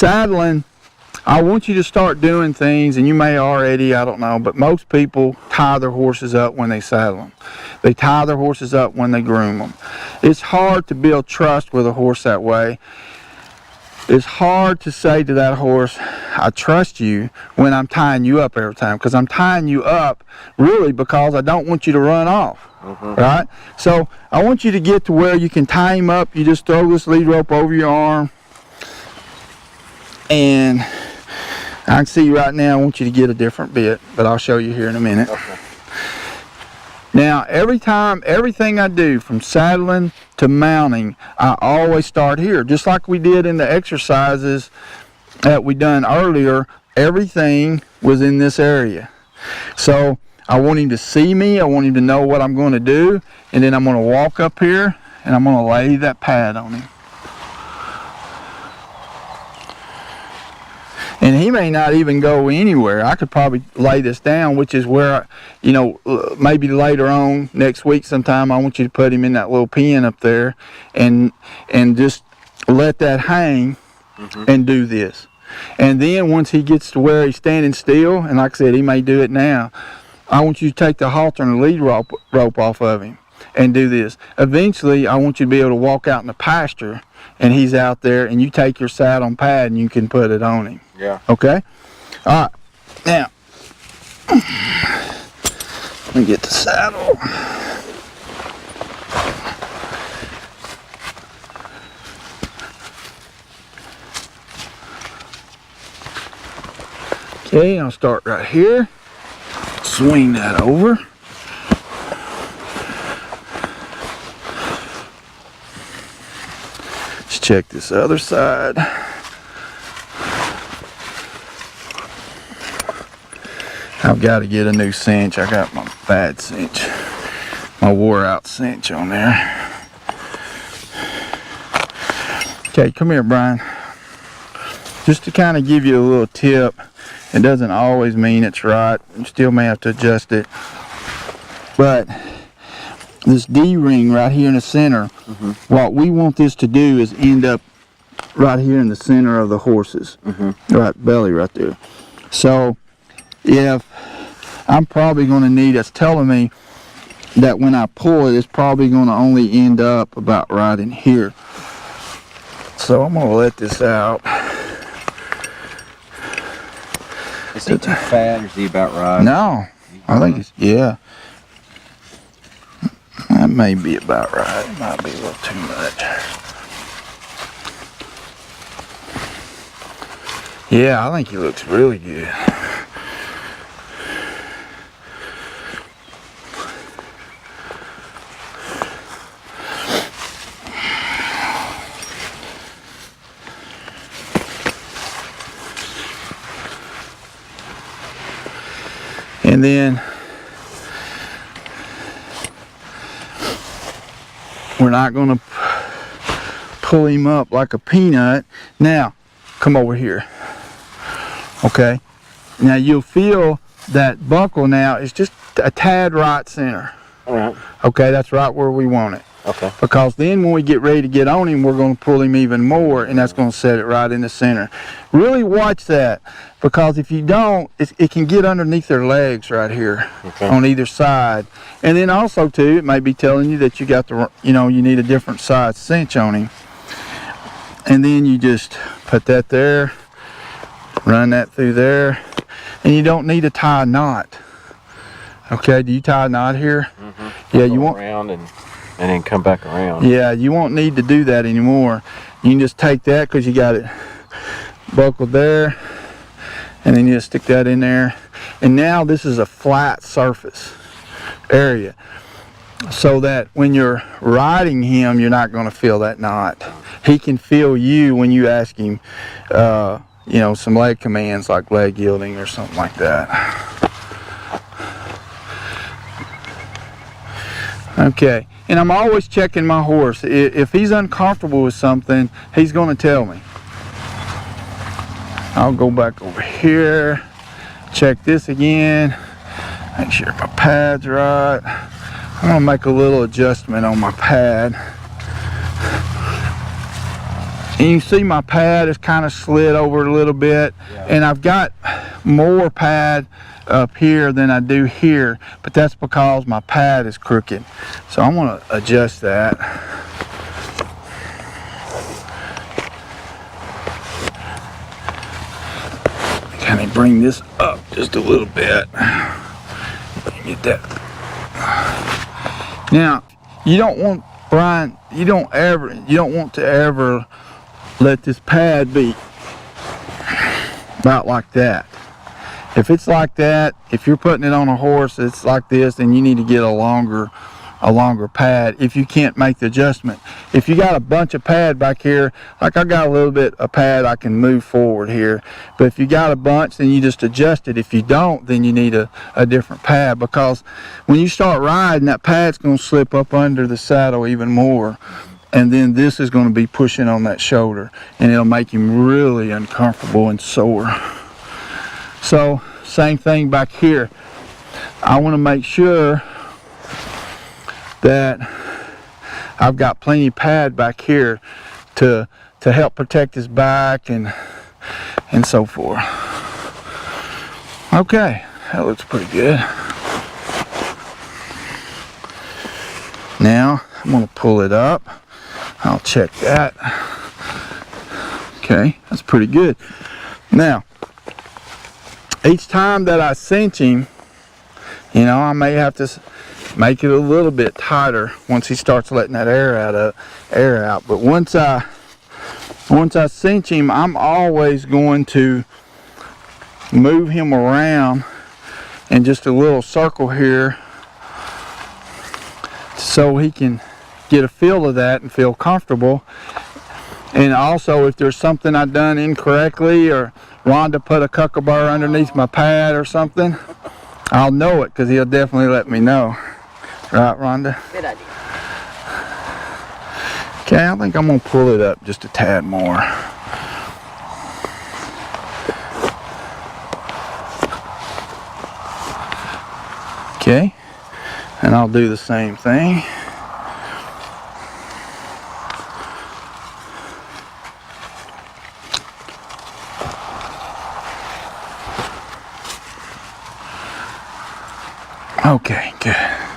Saddling, I want you to start doing things, and you may already, I don't know, but most people tie their horses up when they saddle them. They tie their horses up when they groom them. It's hard to build trust with a horse that way. It's hard to say to that horse, I trust you, when I'm tying you up every time, because I'm tying you up really because I don't want you to run off. Right? So I want you to get to where you can tie him up. You just throw this lead rope over your arm, and I can see right now I want you to get a different bit, but I'll show you here in a minute. Okay. Now, everything I do from saddling to mounting, I always start here. Just like we did in the exercises that we done earlier, everything was in this area. So I want him to see me, I want him to know what I'm going to do, and then I'm going to walk up here and I'm going to lay that pad on him. And he may not even go anywhere. I could probably lay this down, which is where, you know, maybe later on next week sometime, I want you to put him in that little pen up there and just let that hang and do this. And then once he gets to where he's standing still, and like I said, he may do it now, I want you to take the halter and the lead rope off of him and do this. Eventually, I want you to be able to walk out in the pasture and he's out there, and you take your saddle and pad and you can put it on him. Yeah. Okay? All right. Now, let me get the saddle. Okay, I'll start right here. Swing that over. Let's check this other side. I've got to get a new cinch. I got my bad cinch, my wore out cinch on there. Okay, come here, Brian. Just to kind of give you a little tip, it doesn't always mean it's right. You still may have to adjust it. But this D-ring right here in the center, what we want this to do is end up right here in the center of the horses. Right, belly right there. So if I'm probably going to need, it's telling me that when I pull it, it's probably going to only end up about right in here. So I'm going to let this out. Is he too fat or is he about right? No, I think it's, yeah. That may be about right. It might be a little too much. Yeah, I think he looks really good. And then we're not going to pull him up like a peanut. Now, come over here. Okay. Now you'll feel that buckle now is just a tad right center. All right. Okay, that's right where we want it. Okay. Because then when we get ready to get on him, we're going to pull him even more, and that's going to set it right in the center. Really watch that, because if you don't, it can get underneath their legs right here on either side. And then also too, it may be telling you that you got the, you know, you need a different size cinch on him. And then you just put that there, run that through there, and you don't need to tie a knot. Okay, do you tie a knot here? Yeah, you won't. Around and then come back around. Yeah, you won't need to do that anymore. You can just take that because you got it buckled there, and then you just stick that in there. And now this is a flat surface area, so that when you're riding him, you're not going to feel that knot. He can feel you when you ask him, you know, some leg commands like leg yielding or something like that. Okay, and I'm always checking my horse. If he's uncomfortable with something, he's going to tell me. I'll go back over here, check this again, make sure my pad's right. I'm going to make a little adjustment on my pad. And you see my pad is kind of slid over a little bit, and I've got more pad up here than I do here, but that's because my pad is crooked. So I'm going to adjust that. Kind of bring this up just a little bit. Get that. Now, you don't want, Brian, you don't want to ever let this pad be about like that. If it's like that, if you're putting it on a horse it's like this, then you need to get a longer pad if you can't make the adjustment. If you got a bunch of pad back here, like I got a little bit of pad, I can move forward here. But if you got a bunch, then you just adjust it. If you don't, then you need a different pad, because when you start riding, that pad's going to slip up under the saddle even more. And then this is going to be pushing on that shoulder, and it'll make him really uncomfortable and sore. So, same thing back here. I want to make sure that I've got plenty of pad back here to help protect his back and so forth. Okay, that looks pretty good. Now, I'm going to pull it up. I'll check that. Okay, that's pretty good. Now, each time that I cinch him, you know, I may have to make it a little bit tighter once he starts letting that air out. But once I cinch him, I'm always going to move him around in just a little circle here so he can get a feel of that and feel comfortable. And also, if there's something I've done incorrectly, or Rhonda put a kookaburra underneath my pad or something, I'll know it, because he'll definitely let me know. Right, Rhonda? Good idea. Okay, I think I'm going to pull it up just a tad more. Okay, and I'll do the same thing. Okay, good.